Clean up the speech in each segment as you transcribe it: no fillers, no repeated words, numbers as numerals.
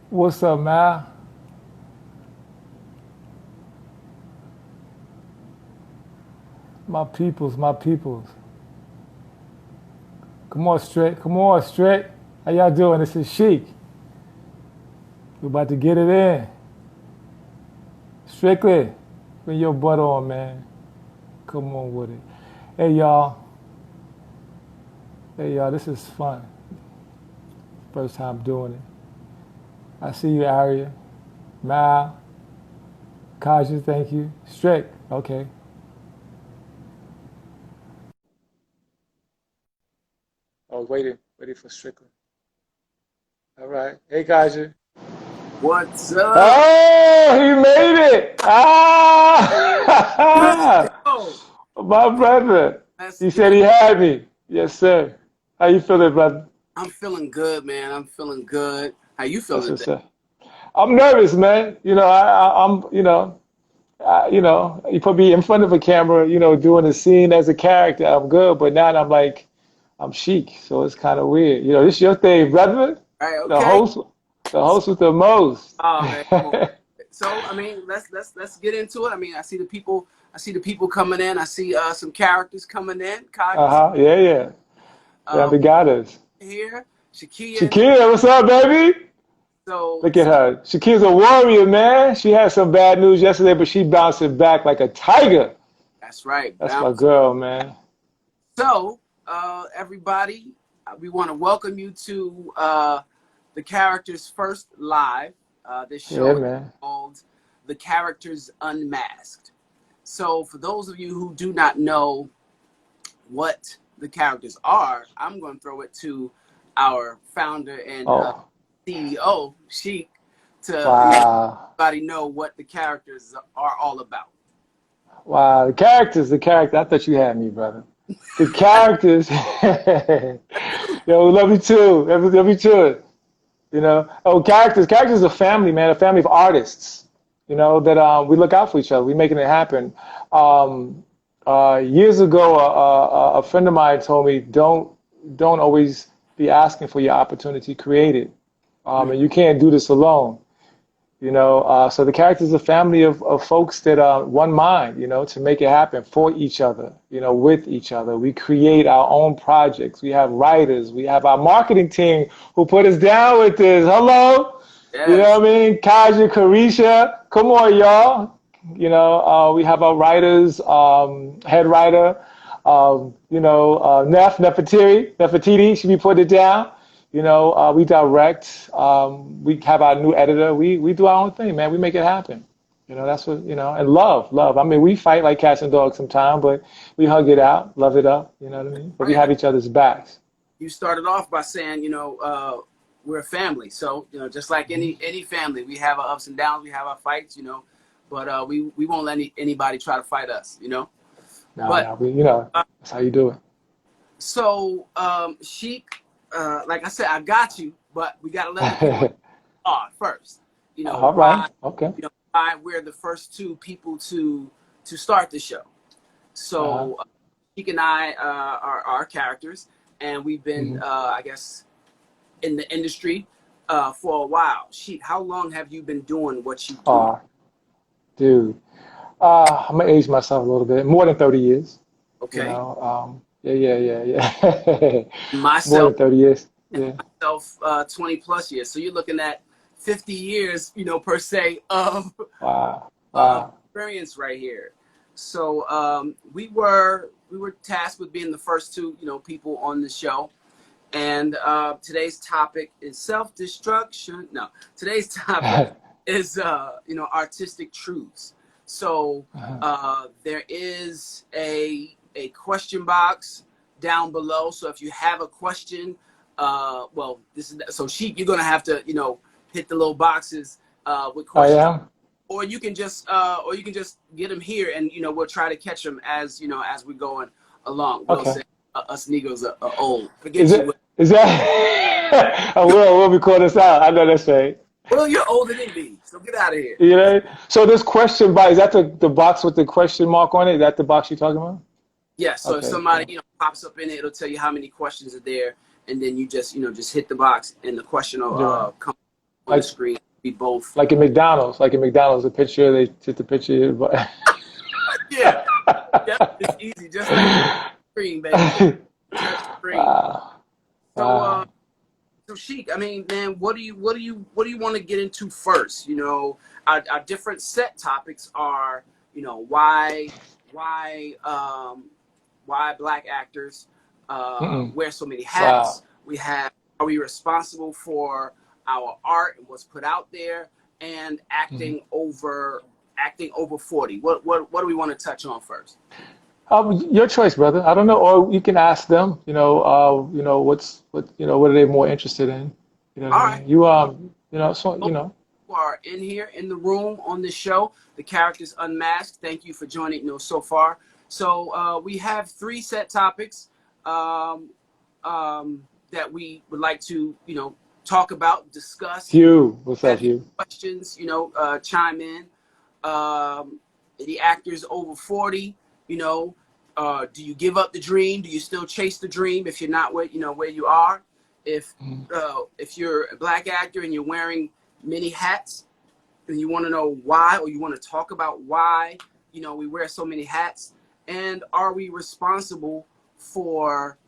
What's up, man? My peoples, my peoples. Come on, Strick. Come on, Strick. How y'all doing? This is Sheik. We about to get it in. Strictly, bring your butt on, man. Come on with it. Hey, y'all. Hey, y'all. This is fun. First time doing it. I see you, Aria. Mal. Kaja, thank you. Strick. Okay. Oh, waiting for Strickland. All right. Hey, Kaja. What's up? Oh, he made it! Let's Ah, go. my brother. Let's He said go. he had me. Yes, sir. How you feeling, brother? I'm feeling good, man. I'm feeling good. How you That's feeling what's today? up. I'm nervous, man. You put me in front of a camera, doing a scene as a character. I'm good, but now I'm like, I'm chic, so it's kind of weird. This your thing, brother. All right, The okay. host, the host with the most. Oh man, come on. So I mean, let's get into it. I mean, I see the people coming in. I see some characters coming in. Cognitive. Uh-huh. Yeah, yeah. We Family got us. here. Shakia in the Shakira, what's up, baby? so Look at her. Shakira's a warrior, man. She had some bad news yesterday, but she bouncing back like a tiger. that's right. That's my Bounce. girl, man. So everybody, we want to welcome you to the characters first live. This Yeah, show is man. called The Characters Unmasked. So, for those of you who do not know what the characters are, I'm going to throw it to our founder and Oh, CEO, Sheik, to let wow. everybody know what the characters are all about. Wow. The character. I thought you had me, brother. The characters. Yo, love you too. Love you too. Oh, characters. Characters are family, man. A family of artists. That we look out for each other. We making it happen. Um, Years ago, a friend of mine told me, don't always be asking for your opportunity. Create it. Mm. And you can't do this alone. So the characters are a family of folks that are one mind, to make it happen for each other, with each other. We create our own projects. We have writers. We have our marketing team who put us down with this. Hello. You know Yes. what I mean? Kaja, Carisha. Come on, y'all. We have our writers, head writer, Nefertiti, she be putting it down. We direct. We have our new editor. We do our own thing, man. We make it happen. That's what, and love. I mean, we fight like cats and dogs sometimes, but we hug it out, love it up. You know what I mean? But we Right. have each other's backs. You started off by saying, we're a family. So, just like any family, we have our ups and downs, we have our fights, but we won't let anybody try to fight us, No, But no, that's how you do it. so, Sheik, like I said, I got you, but we got to let the people on first. All right. Why, Okay. why we're the first two people to start the show. Uh-huh. So, Sheik and I are our characters, and we've been, hmm I guess, in the industry for a while. Sheik, how long have you been doing what you do? Uh, Dude. I'm gonna age myself a little bit. More than 30 years. Okay, Yeah, yeah, yeah, yeah. More myself, than 30 years. Yeah. 20 plus years. So you're looking at 50 years, per se Wow. of Wow. experience right here. So we were tasked with being the first two, people on the show. And today's topic is self-destruction. No, today's topic is artistic truths. So there is a question box down below. So if you have a question, well, this is so Sheik, you're gonna have to hit the little boxes with I questions, am. or you can just get them here, and we'll try to catch them as we're going along. We'll Okay. say us Negros are old. Is Forget you. it? Is that? I will. We'll record this out. I know that's right. Well, you're older than me, so get out of here. So this question box, is that the box with the question mark on it? Is that the box you're talking about? Yeah. So if Okay, somebody cool. pops up in it, it'll tell you how many questions are there, and then you just just hit the box, and the question will You're right. come. on the screen. We both. like in McDonald's, the picture, they took the picture. But Yeah, yeah, it's easy. Just like screen, baby. Touch screen. wow. So, Wow. so Sheik, I mean, man, what do you want to get into first? You know, our different set topics are, you know, why black actors wear so many hats. Wow. We have, are we responsible for our art and what's put out there, and acting over 40. What do we want to touch on first? Your choice, brother. I don't know, or you can ask them. What are they more interested in? You know what All I right. mean? So Who are in here in the room on this show, the characters Unmasked. Thank you for joining, so far. So we have 3 set topics that we would like to, talk about, discuss. Hugh, what's up, Have you Hugh? questions, chime in. The actors over 40, do you give up the dream? Do you still chase the dream if you're not where you are? If you're a black actor and you're wearing many hats, and you want to know why, or you want to talk about why, we wear so many hats, and are we responsible for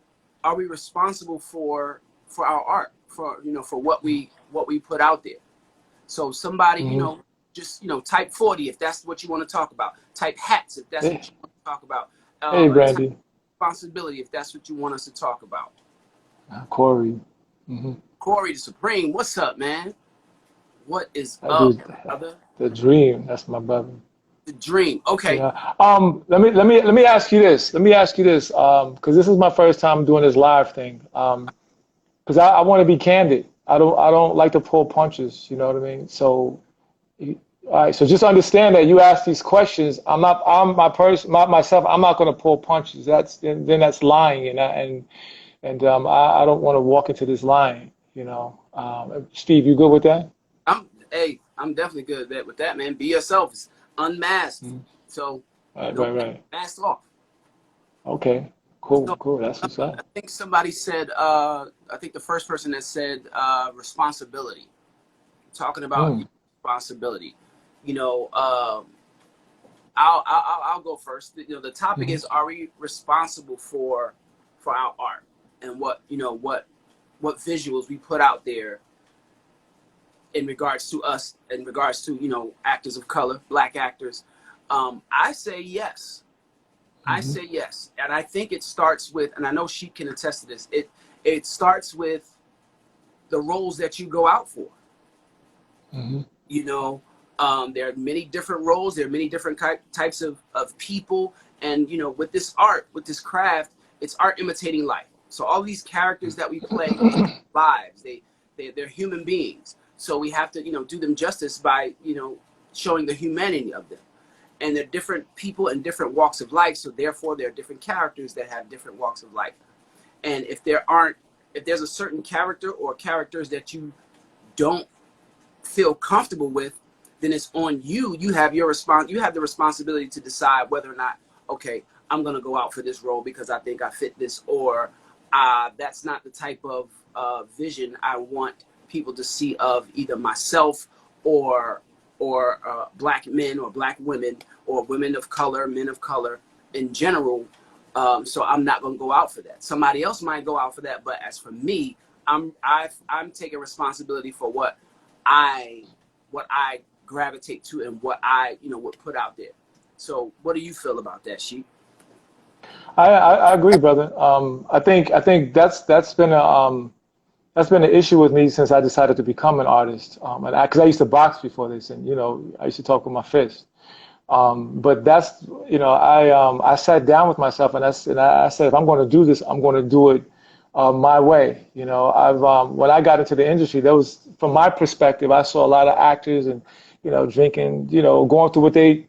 our art, for what we put out there? So somebody, just type 40 if that's what you want to talk about. Type hats if that's what you want to talk about. Hey, Type Brandy. responsibility if that's what you want us to talk about. Corey. Corey the Supreme, what's up, man? What is That up, dude, brother? the dream. That's my brother. The dream. Okay. Yeah. Let me ask you this. Because this is my first time doing this live thing. Because I want to be candid. I don't like to pull punches. You know what I mean? So, all right. So just understand that you ask these questions. I'm myself. I'm not going to pull punches. Then that's lying, and I don't want to walk into this lying. Steve, you good with that? I'm definitely good with that, man. Be yourself. It's unmasked. So Right. mask off. Okay. So Cool. That's what's I up. think somebody said, I think the first person that said responsibility, talking about responsibility. I'll go first. The topic is, are we responsible for our art, and what visuals we put out there in regards to us, in regards to actors of color, black actors. I say yes. I say yes, and I think it starts with, and I know she can attest to this. It starts with the roles that you go out for. There are many different roles. There are many different types of people, and with this art, with this craft, it's art imitating life. So all these characters that we play have lives. They're human beings. So we have to do them justice by showing the humanity of them. And they're different people in different walks of life, so therefore there are different characters that have different walks of life. And if there's a certain character or characters that you don't feel comfortable with, then it's on you. You have the responsibility to decide whether or not, okay, I'm gonna go out for this role because I think I fit this, or that's not the type of vision I want people to see of either myself or black men or black women or women of color, men of color in general. So I'm not going to go out for that. Somebody else might go out for that, but as for me, I'm taking responsibility for what I gravitate to and what I would put out there. So what do you feel about that, Sheep? I agree, brother. I think that's been an issue with me since I decided to become an artist. And because I used to box before this, and I used to talk with my fist. But that's I sat down with myself and I said, if I'm going to do this, I'm going to do it my way. When I got into the industry, there was, from my perspective, I saw a lot of actors and drinking, going through what they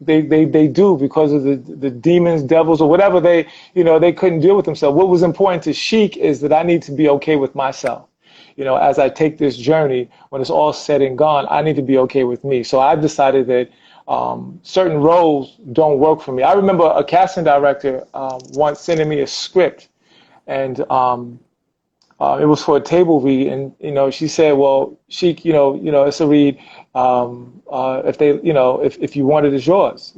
do because of the demons, devils, or whatever they couldn't deal with themselves. What was important to Sheik is that I need to be okay with myself. As I take this journey, when it's all said and gone, I need to be okay with me. So I've decided that certain roles don't work for me. I remember a casting director once sending me a script, and it was for a table read, and she said, well, Sheik, it's a read. If they, if you want it, it's yours.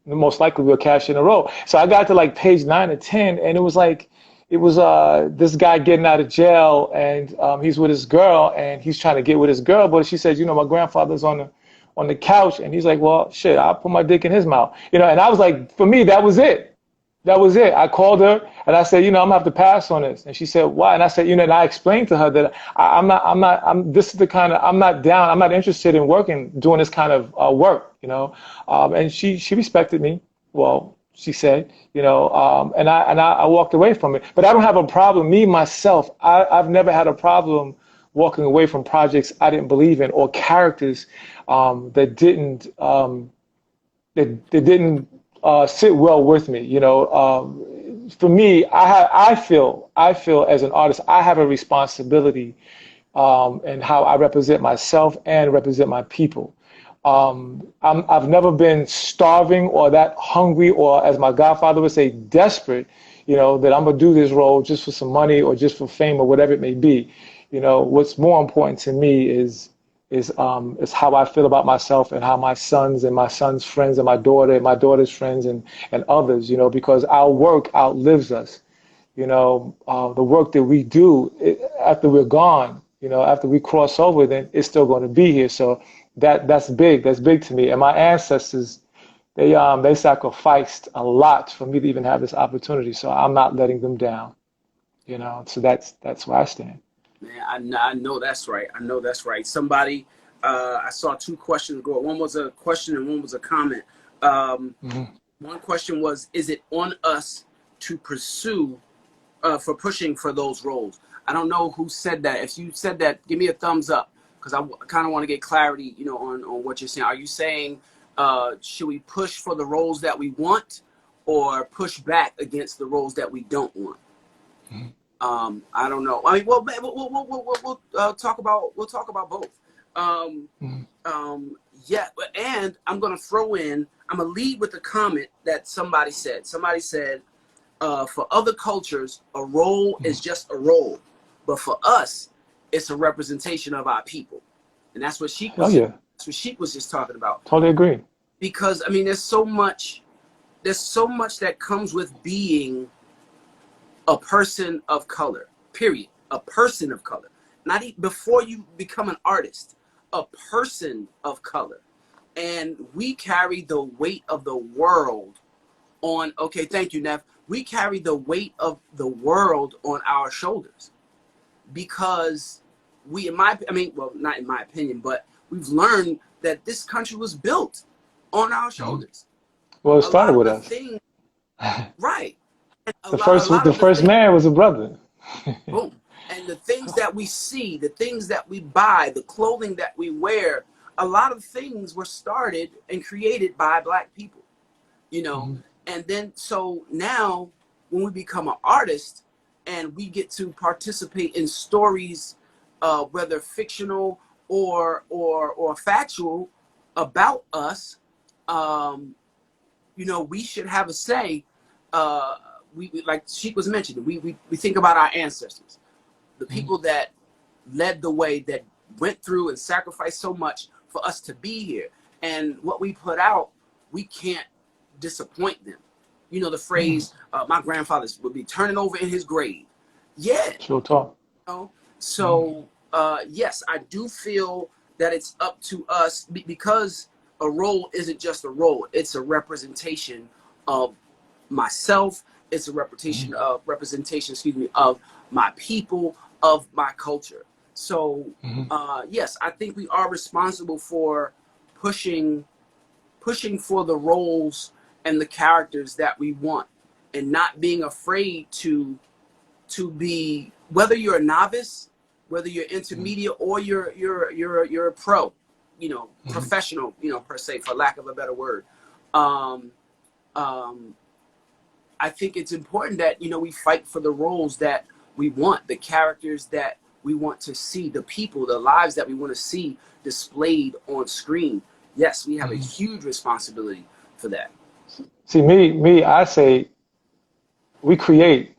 Most likely we'll cash in a row. So I got to like page 9 or 10, and it was like, it was this guy getting out of jail, and he's with his girl, and he's trying to get with his girl, but she says, my grandfather's on the couch, and he's like, well, shit, I'll put my dick in his mouth, and I was like, for me, that was it. That was it. I called her and I said, I'm gonna have to pass on this. And she said, why? And I said, and I explained to her that this is the kind of, I'm not down. I'm not interested in doing this kind of work, and she respected me. Well, she said, and I walked away from it. But I don't have a problem. Me, myself, I've never had a problem walking away from projects I didn't believe in or characters that didn't sit well with me. For me, I feel as an artist, I have a responsibility in how I represent myself and represent my people. I've never been starving or that hungry, or as my godfather would say, desperate, that I'm gonna do this role just for some money or just for fame or whatever it may be. What's more important to me is how I feel about myself and how my sons and my son's friends and my daughter and my daughter's friends and others, because our work outlives us. The work that we do after we're gone, after we cross over, then it's still going to be here. So that's big. That's big to me. And my ancestors, they sacrificed a lot for me to even have this opportunity. So I'm not letting them down. So that's where I stand. Man, I know that's right. I know that's right. Somebody, I saw 2 questions go. One was a question and one was a comment. One question was, is it on us to pursue, for pushing for those roles? I don't know who said that. If you said that, give me a thumbs up, because I kind of want to get clarity, on what you're saying. Are you saying, should we push for the roles that we want or push back against the roles that we don't want? I don't know. I mean, we'll talk about both. Yeah, and I'm gonna throw in. I'm gonna lead with a comment that somebody said. Somebody said, for other cultures, a role is just a role, but for us, it's a representation of our people, and that's what Sheik was. That's what Sheik was just talking about. Totally agree. Because I mean, there's so much that comes with being a person of color, period. A person of color. Not even before you become an artist, a person of color. And we carry the weight of the world on, okay, thank you, Neff. We carry the weight of the world on our shoulders because not in my opinion, but we've learned that this country was built on our shoulders. Well, it started with us. Right. The first man was a brother. Boom. And the things that we see, the things that we buy, the clothing that we wear, a lot of things were started and created by Black people, And then, so now when we become an artist and we get to participate in stories, whether fictional or factual about us, we should have a say. We like Sheik was mentioning, we think about our ancestors, the people that led the way, that went through and sacrificed so much for us to be here. And what we put out, we can't disappoint them. The phrase, my grandfather would be turning over in his grave. Yeah. Sure talk. So, yes, I do feel that it's up to us, because a role isn't just a role. It's a representation of myself. It's a representation of my people, of my culture. So, yes, I think we are responsible for pushing for the roles and the characters that we want, and not being afraid to be, whether you're a novice, whether you're intermediate, or you're a pro, professional, per se, for lack of a better word. I think it's important that, we fight for the roles that we want, the characters that we want to see, the people, the lives that we want to see displayed on screen. Yes, we have a huge responsibility for that. See, me, I say we create.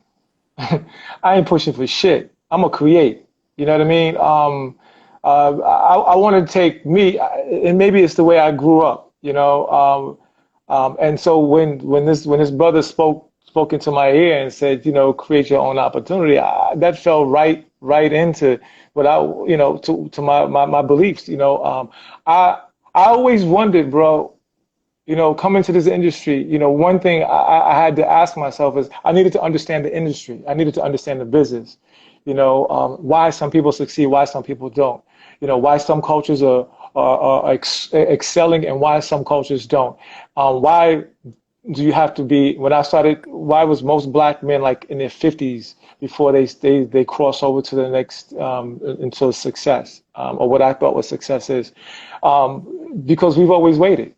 I ain't pushing for shit. I'm gonna create. You know what I mean? I want to take me, and maybe it's the way I grew up. You know, and so when this brother spoke into my ear and said, you know, create your own opportunity, that fell right into what I, you know, to my beliefs. You know, I always wondered, bro. You know, coming to this industry, you know, one thing I had to ask myself is I needed to understand the industry. I needed to understand the business. You know, why some people succeed, why some people don't. You know, why some cultures are excelling and why some cultures don't. Why do you have to be, when I started, why was most black men like in their 50s before they cross over to the next, into success, or what I thought was success is, because we've always waited.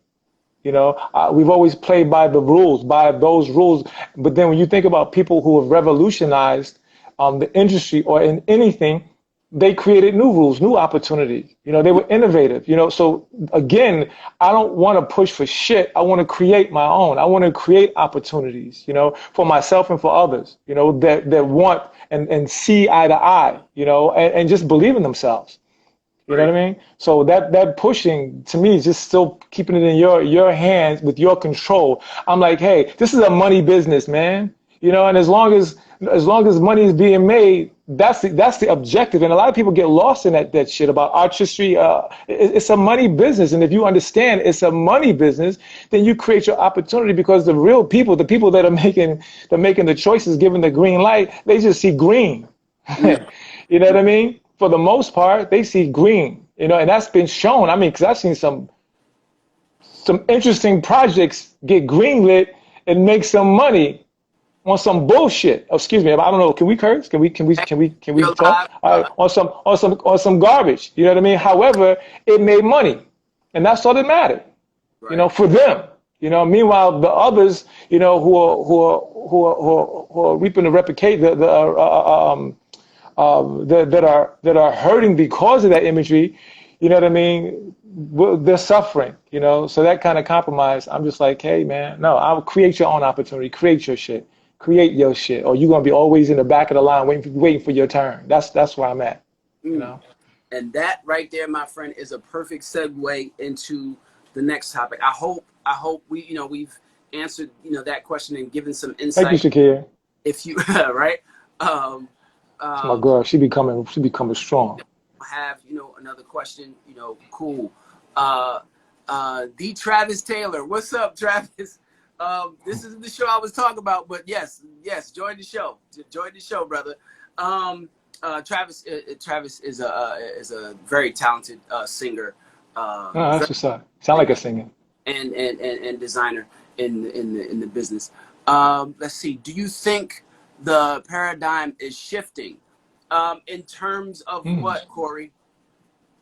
You know, we've always played by the rules, by those rules. But then when you think about people who have revolutionized the industry or in anything, they created new rules, new opportunities. You know, they were innovative. You know, so again, I don't want to push for shit. I want to create my own. I want to create opportunities, you know, for myself and for others, you know, that want and see eye to eye, you know, and just believe in themselves. You know what I mean? So that pushing to me is just still keeping it in your hands with your control. I'm like, hey, this is a money business, man. You know, and as long as money is being made, that's the objective. And a lot of people get lost in that shit about artistry. It's a money business, and if you understand it's a money business, then you create your opportunity because the real people, the people that are making the choices, given the green light, they just see green. You know what I mean? For the most part, they see green, you know, and that's been shown. I mean, because I've seen some interesting projects get greenlit and make some money on some bullshit. Oh, excuse me, I don't know. Can we curse? Can we talk? On some garbage. You know what I mean? However, it made money, and that's all that mattered. Right. You know, for them. You know, meanwhile, the others, you know, who are reaping the reputation, that are hurting because of that imagery, you know what I mean? They're suffering, you know. So that kind of compromise, I'm just like, hey, man, no, I'll create your own opportunity, create your shit, or you're gonna be always in the back of the line waiting for your turn. That's where I'm at, you know. And that right there, my friend, is a perfect segue into the next topic. I hope we've answered that question and given some insight. Thank you, Shakir. If you right. My girl, she becoming strong. Have another question? Cool. The Travis Taylor, what's up, Travis? This is the show I was talking about, but yes, join the show. Join the show, brother. Travis is a very talented singer. That's what's up. Sound like a singer. And designer in the business. Let's see. Do you think the paradigm is shifting in terms of what, Corey?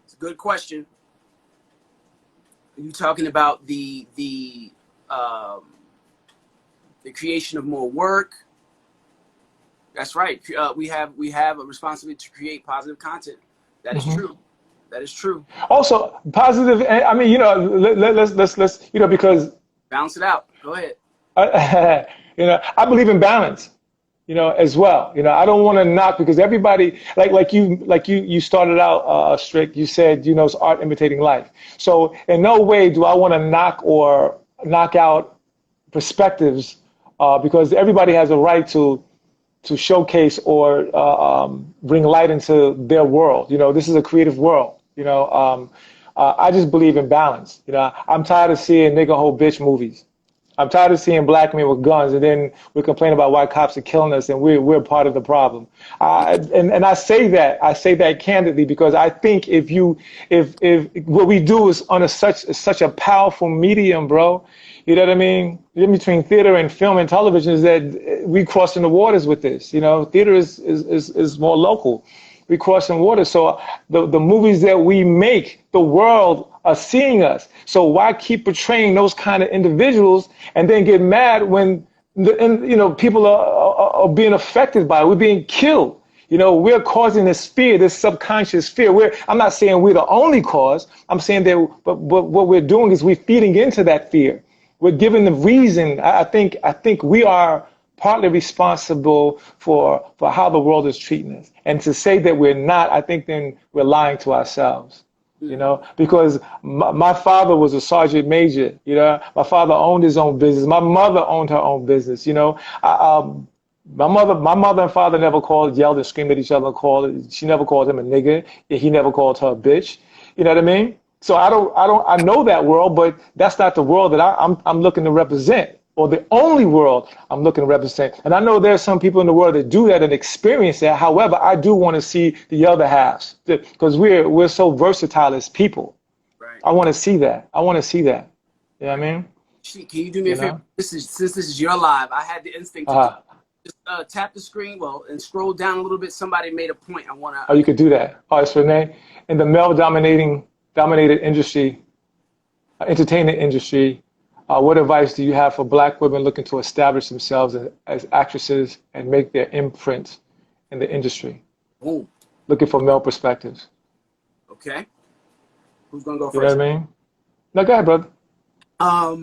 It's a good question. Are you talking about the creation of more work? That's right. We have a responsibility to create positive content. That is true. That is true. Also, positive. I mean, let's because balance it out. Go ahead. I believe in balance. As well. I don't want to knock because everybody, like you started out, Strick, you said, it's art imitating life. So in no way do I want to knock out perspectives because everybody has a right to showcase or bring light into their world. This is a creative world. I just believe in balance. I'm tired of seeing nigga hoe bitch movies. I'm tired of seeing black men with guns, and then we complain about why cops are killing us, and we're part of the problem. And I say that candidly because I think if what we do is on such a powerful medium, bro, you know what I mean? In between theater and film and television is that we crossing the waters with this. Theater is more local. We crossing waters. So the movies that we make, the world are seeing us. So why keep portraying those kind of individuals and then get mad when people are being affected by it? We're being killed. We're causing this fear, this subconscious fear. I'm not saying we're the only cause. I'm saying that, but what we're doing is we're feeding into that fear. We're giving the reason. I think we are partly responsible for how the world is treating us. And to say that we're not, I think then we're lying to ourselves. You know, because my father was a sergeant major. You know, my father owned his own business. My mother owned her own business. You know, my mother and father never yelled and screamed at each other. She never called him a nigger. He never called her a bitch. You know what I mean? So I know that world, but that's not the world that I'm looking to represent, or the only world I'm looking to represent. And I know there's some people in the world that do that and experience that. However, I do want to see the other halves, because we're so versatile as people. Right. I want to see that. You know what I mean? Can you do me a favor? Since this is your live, I had the instinct to just tap the screen, and scroll down a little bit. Somebody made a point. I want to. Oh, you could do that. Oh, it's Renee. In the male-dominated industry, entertainment industry, what advice do you have for Black women looking to establish themselves as actresses and make their imprint in the industry? Ooh. Looking for male perspectives. Okay. Who's gonna go first? You know what I mean? No, go ahead, brother. I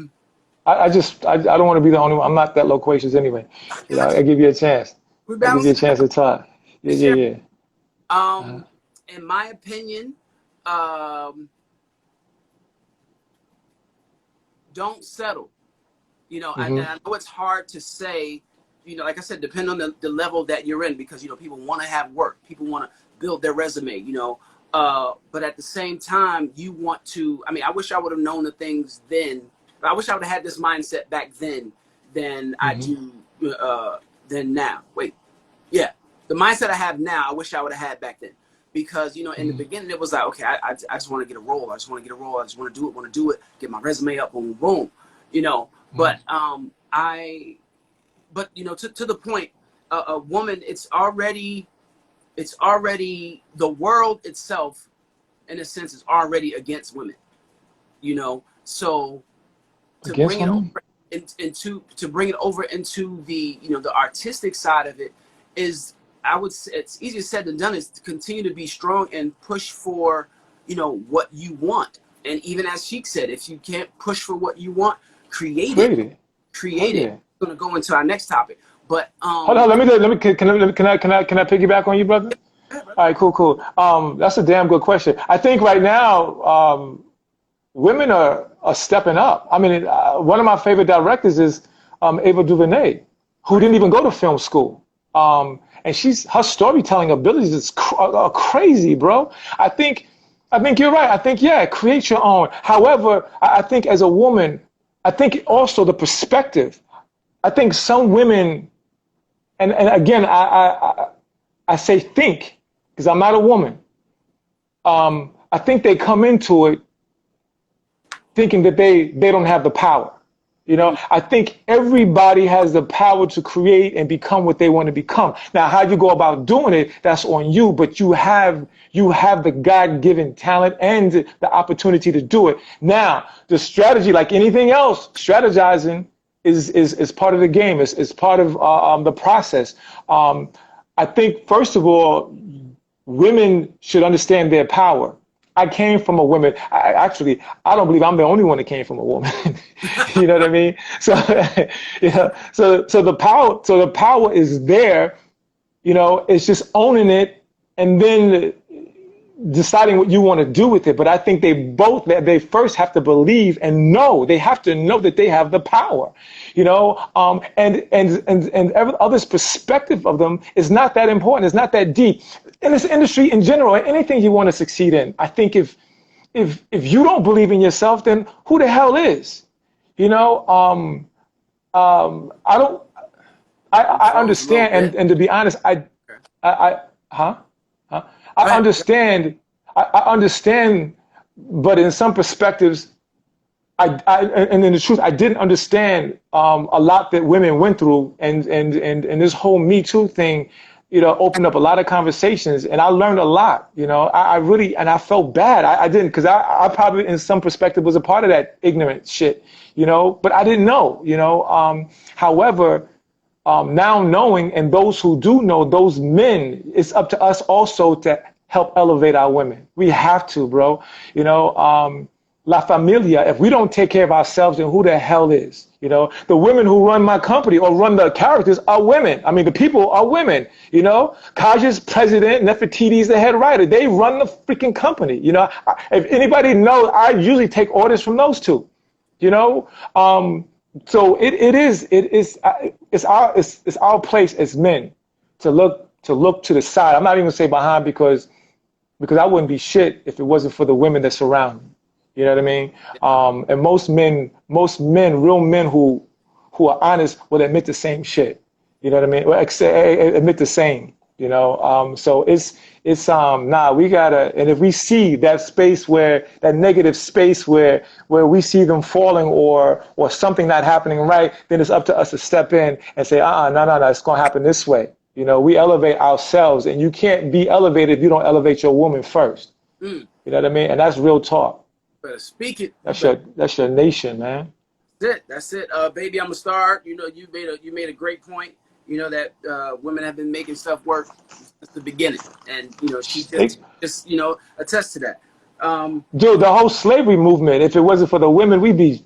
don't want to be the only one. I'm not that loquacious anyway. You know, I give you a chance. I give you a chance to talk. Yeah. In my opinion, don't settle. You know, I know it's hard to say, you know, like I said, depend on the level that you're in, because, you know, people want to have work. People want to build their resume, you know. But at the same time, you want to, I mean, I wish I would have known the things then. I wish I would have had this mindset back then than I do than now. The mindset I have now, I wish I would have had back then. Because, you know, in the beginning, it was like, okay, I just want to get a role. I just want to do it, get my resume up, boom, boom, you know. But, you know, to the point, a woman, it's already, the world itself, in a sense, is already against women, you know. So to bring it over into the, you know, the artistic side of it is, I would say it's easier said than done, is to continue to be strong and push for, you know, what you want. And even as Sheik said, if you can't push for what you want, create it. I'm gonna go into our next topic. But hold on, can I piggyback on you, brother? Yeah, brother. All right, cool. That's a damn good question. I think right now, women are stepping up. I mean, one of my favorite directors is Ava DuVernay, who didn't even go to film school. And her storytelling abilities is crazy, bro. I think you're right. I think, create your own. However, I think as a woman, I think also the perspective. I think some women, and again, I say think, because I'm not a woman. I think they come into it thinking that they don't have the power. You know, I think everybody has the power to create and become what they want to become. Now, how you go about doing it, that's on you, but you have the God-given talent and the opportunity to do it. Now, the strategy, like anything else, strategizing is part of the game. It's part of the process. I think, first of all, women should understand their power. I came from a woman. I don't believe I'm the only one that came from a woman. You know what I mean? So, so the power is there. You know, it's just owning it and then deciding what you want to do with it. But I think they first have to believe and know. They have to know that they have the power. You know, and others' perspective of them is not that important. It's not that deep. In this industry in general, anything you want to succeed in, I think if you don't believe in yourself, then who the hell is? You know, I understand, and to be honest, I understand, but in some perspectives, and in the truth, I didn't understand a lot that women went through, and this whole Me Too thing, you know, opened up a lot of conversations, and I learned a lot. You know, I felt bad. I didn't, because I probably in some perspective was a part of that ignorant shit. You know, but I didn't know. You know, however, now knowing, and those who do know, those men, it's up to us also to help elevate our women. We have to, bro. You know. La Familia, if we don't take care of ourselves, then who the hell is? You know, the women who run my company or run the characters are women. I mean, the people are women, you know. Kaja's president, Nefertiti's the head writer. They run the freaking company, you know. If anybody knows, I usually take orders from those two, you know. So it's our place as men to look to the side. I'm not even gonna say behind because I wouldn't be shit if it wasn't for the women that surround me. You know what I mean? And most men, real men who are honest will admit the same shit. You know what I mean? Well, admit the same. You know? So it's we gotta. And if we see that space that negative space where we see them falling or something not happening right, then it's up to us to step in and say, no, it's gonna happen this way. You know, we elevate ourselves, and you can't be elevated if you don't elevate your woman first. You know what I mean? And that's real talk. Better speak it. That's your nation, man. That's it. Baby, I'm a star. You know, you made a great point. You know that women have been making stuff work since the beginning, and you know she just you know attests to that. Dude, the whole slavery movement. If it wasn't for the women, we'd be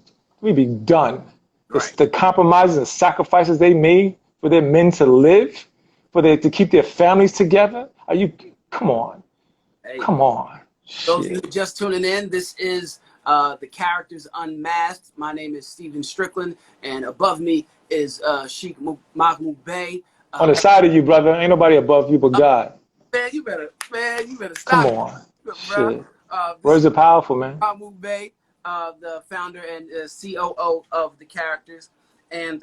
done. Right. It's the compromises and sacrifices they made for their men to live, to keep their families together. Come on. Hey. Come on. Those who are just tuning in, this is the Characters Unmasked. My name is Stephen Strickland, and above me is Sheikh Mahmoud Bey. On the side of you, brother, ain't nobody above you but God. Man, you better stop. Come on. Shit. Words are powerful, man. Mahmoud Bey, the founder and COO of the Characters, and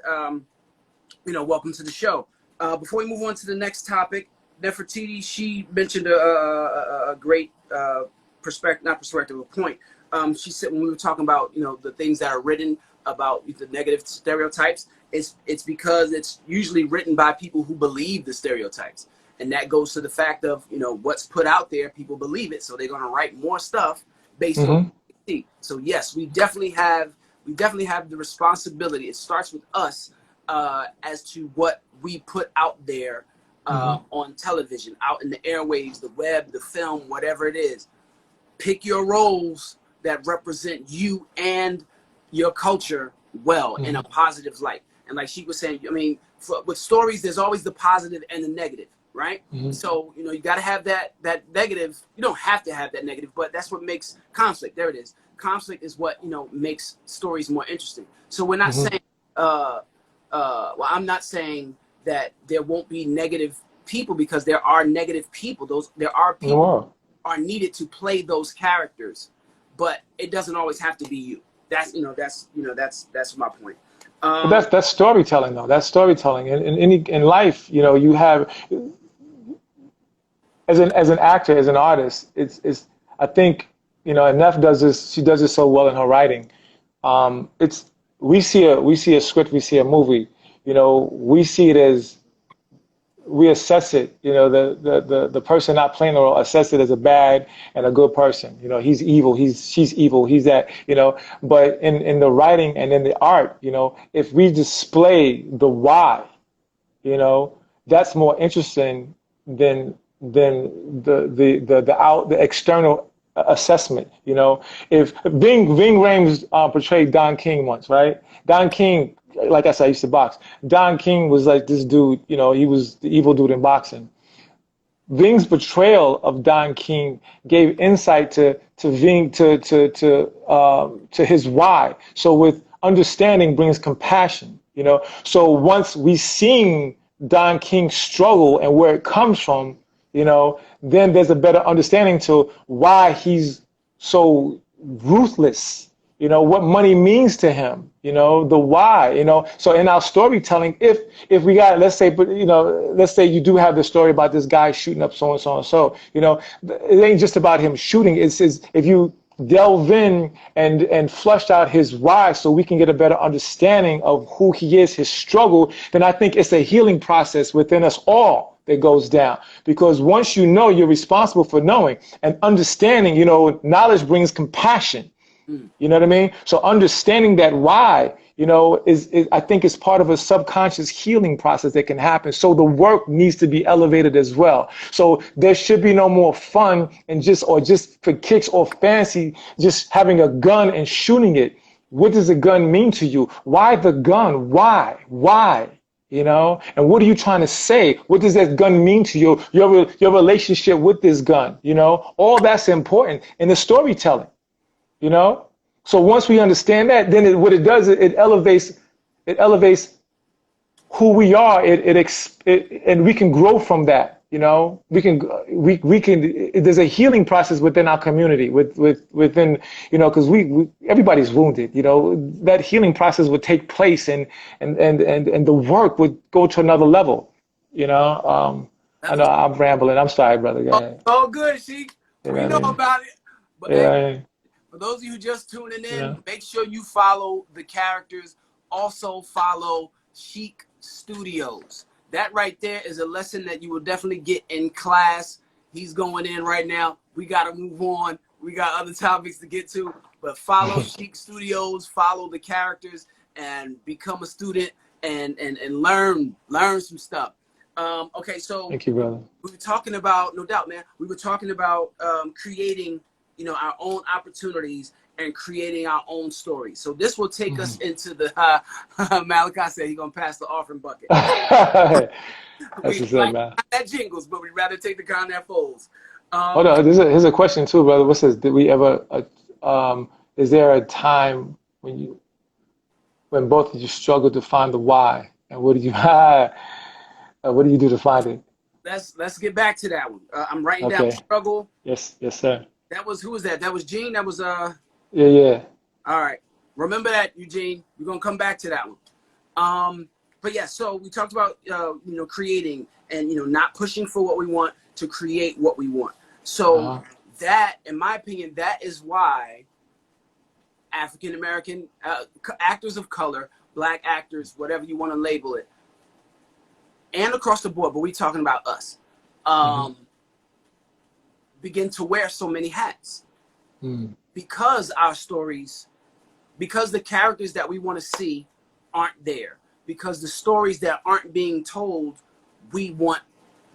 you know, welcome to the show. Before we move on to the next topic, Nefertiti, she mentioned a great a point. She said when we were talking about, you know, the things that are written about the negative stereotypes, it's because it's usually written by people who believe the stereotypes. And that goes to the fact of, you know, what's put out there, people believe it, so they're going to write more stuff based on it. So yes, we definitely have the responsibility. It starts with us as to what we put out there on television, out in the airwaves, the web, the film, whatever it is. Pick your roles that represent you and your culture well in a positive light. And like she was saying, I mean, with stories, there's always the positive and the negative, right? So, you know, you got to have that negative. You don't have to have that negative, but that's what makes conflict. There it is. Conflict is what, you know, makes stories more interesting. So we're not saying, well, I'm not saying that there won't be negative people, because there are negative people. There are people are needed to play those characters, but it doesn't always have to be you. That's my point. That's storytelling, though. That's storytelling. In life, you know, you have as an actor, as an artist, it's I think, you know, and Neff does this. She does this so well in her writing. We see a script, we see a movie. You know, we see it as, we assess it, you know, the person not playing the role, assess it as a bad and a good person. You know, he's evil, she's evil, he's that, you know. But in the writing and in the art, you know, if we display the why, you know, that's more interesting than the external assessment. You know, if Ving Rhames portrayed Don King once, right? Don King, like I said, I used to box. Don King was like this dude, you know, he was the evil dude in boxing. Ving's portrayal of Don King gave insight to Ving, to his why. So with understanding brings compassion, you know. So once we seen Don King struggle and where it comes from, you know, then there's a better understanding to why he's so ruthless. You know, what money means to him, you know, the why, you know. So in our storytelling, if we got, let's say you do have the story about this guy shooting up so and so and so, you know, it ain't just about him shooting. It's if you delve in and flush out his why so we can get a better understanding of who he is, his struggle, then I think it's a healing process within us all that goes down. Because once you know, you're responsible for knowing and understanding, you know, knowledge brings compassion. You know what I mean? So understanding that why, you know, is I think it's part of a subconscious healing process that can happen. So the work needs to be elevated as well. So there should be no more fun and just for kicks or fancy, just having a gun and shooting it. What does a gun mean to you? Why the gun? Why? Why? You know, and what are you trying to say? What does that gun mean to you? Your relationship with this gun, you know, all that's important in the storytelling, you know. So once we understand that, then what it does, it elevates who we are. And we can grow from that. You know, we can. There's a healing process within our community, within, you know, because everybody's wounded. You know, that healing process would take place, and the work would go to another level. You know, I know I'm rambling. I'm sorry, brother. Go ahead. Oh, good, Sheik. You We know know what I mean? about it. But Yeah. hey, for those of you just tuning in, Yeah. make sure you follow the characters. Also follow Chic Studios. That right there is a lesson that you will definitely get in class. He's going in right now. We got to move on. We got other topics to get to. But follow Chic Studios, follow the characters, and become a student and learn some stuff. Okay, so Thank you, brother. we were talking about, no doubt, man. We were talking about creating, you know, our own opportunities and creating our own stories. So this will take us into the Malachi said he's gonna pass the offering bucket. That's what's up, like man. that jingles, but we'd rather take the kind that folds. Hold on, here's a question too, brother. What says? Did we ever? Is there a time when both of you struggled to find the why, and what do you what do you do to find it? Let's get back to that one. I'm writing down Okay. struggle. Yes, sir. That was, who was that? That was Gene. That was Yeah. All right. Remember that, Eugene. We're gonna come back to that one. But yeah, so we talked about you know, creating and, you know, not pushing for what we want to create what we want. So that, in my opinion, that is why African American actors of color, black actors, whatever you want to label it, and across the board, but we talking about us, begin to wear so many hats. Because our stories, because the characters that we want to see aren't there, because the stories that aren't being told, we want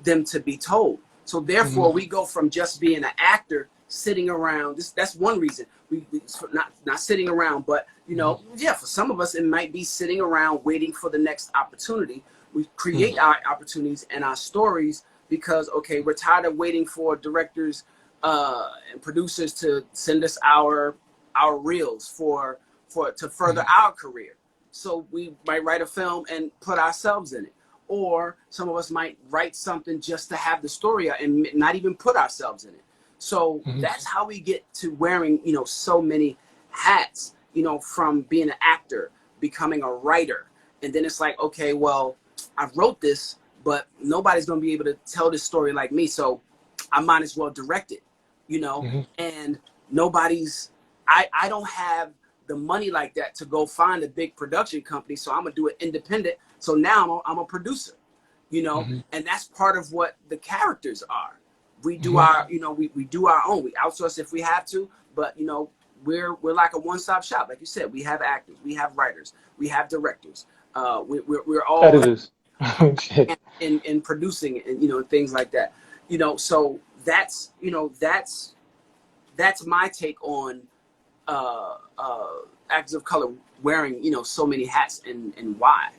them to be told. So therefore, we go from just being an actor sitting around. That's one reason we not sitting around, but, you know, yeah, for some of us it might be sitting around waiting for the next opportunity. We create our opportunities and our stories because, okay, we're tired of waiting for directors and producers to send us our reels to further our career. So we might write a film and put ourselves in it. Or some of us might write something just to have the story and not even put ourselves in it. So that's how we get to wearing, you know, so many hats, you know, from being an actor, becoming a writer. And then it's like, okay, well, I wrote this, but nobody's going to be able to tell this story like me. So I might as well direct it, you know, and I don't have the money like that to go find a big production company. So I'm going to do it independent. So now I'm a producer, you know, and that's part of what the characters are. We do our, you know, we do our own. We outsource if we have to, but, you know, we're like a one-stop shop. Like you said, we have actors, we have writers, we have directors. We're all Editors. in producing and, you know, things like that, you know. So that's, you know, that's my take on actors of color wearing, you know, so many hats and why.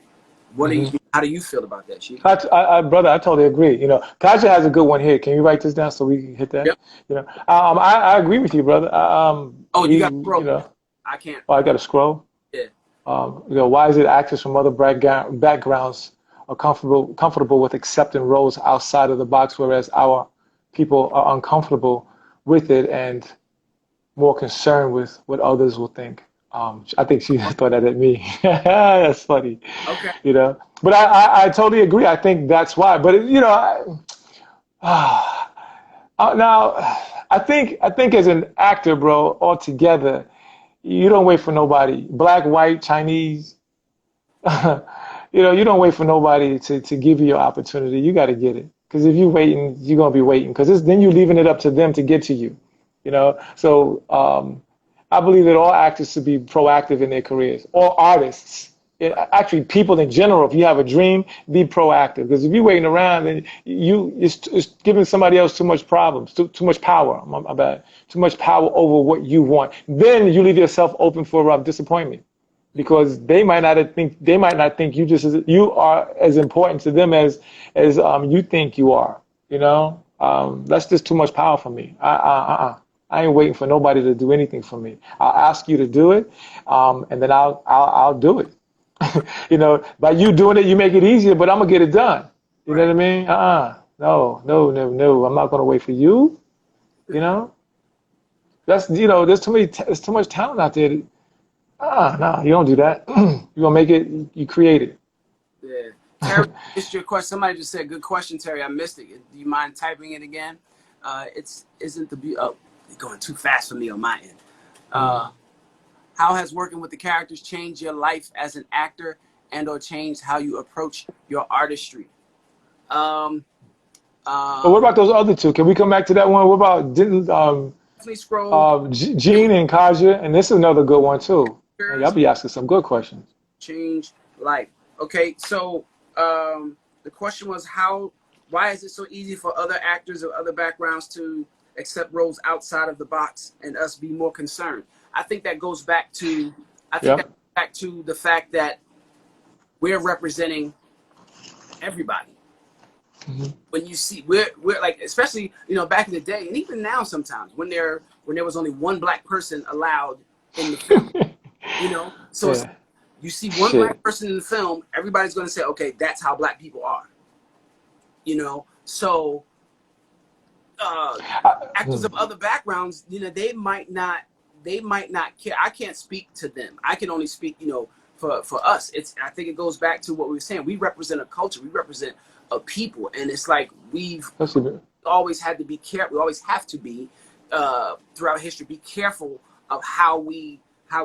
What do you? How do you feel about that, Chief? Brother, I totally agree. You know, Kaja has a good one here. Can you write this down so we can hit that? Yep. You know, I agree with you, brother. You got to scroll. You know, I can't. Oh, I got to scroll. Yeah. You know, why is it actors from other backgrounds are comfortable with accepting roles outside of the box, whereas our people are uncomfortable with it and more concerned with what others will think? I think she thought that at me. That's funny. Okay. You know, but I totally agree. I think that's why. But you know, now I think as an actor, bro, altogether, you don't wait for nobody. Black, white, Chinese. You know, you don't wait for nobody to give you your opportunity. You got to get it. Because if you're waiting, you're gonna be waiting. Because then you're leaving it up to them to get to you. You know, so. I believe that all actors should be proactive in their careers. All artists, actually, people in general. If you have a dream, be proactive. Because if you're waiting around, then it's giving somebody else too much problems, too much power. My bad. Too much power over what you want. Then you leave yourself open for disappointment, because they might not think you are as important to them as you think you are. You know, that's just too much power for me. I ain't waiting for nobody to do anything for me. I'll ask you to do it, and then I'll do it. You know, by you doing it, you make it easier, but I'm gonna get it done. You know what I mean? No, no, no, no. I'm not gonna wait for you. You know, there's too much talent out there. No, you don't do that. You're gonna make it. You create it. Yeah. Terry, it's your question. Somebody just said, "Good question, Terry. I missed it. Do you mind typing it again?" Isn't the oh, it's going too fast for me on my end. How has working with the characters changed your life as an actor, and/or changed how you approach your artistry? But what about those other two? Can we come back to that one? What about Definitely scroll. Gene and Kaja? And this is another good one too. Hey, y'all be asking some good questions. Change life. Okay, so the question was why is it so easy for other actors of other backgrounds to accept roles outside of the box and us be more concerned? I think that goes back to the fact that we're representing everybody. Mm-hmm. When you see we're like, especially back in the day, and even now sometimes when there was only one black person allowed in the film, so you see one black person in the film, everybody's going to say, okay, that's how black people are. So actors of other backgrounds, they might not care. I can't speak to them. I can only speak, for us. I think it goes back to what we were saying. We represent a culture. We represent a people, and it's like we've always had to be careful. We always have to be throughout history. Be careful of how we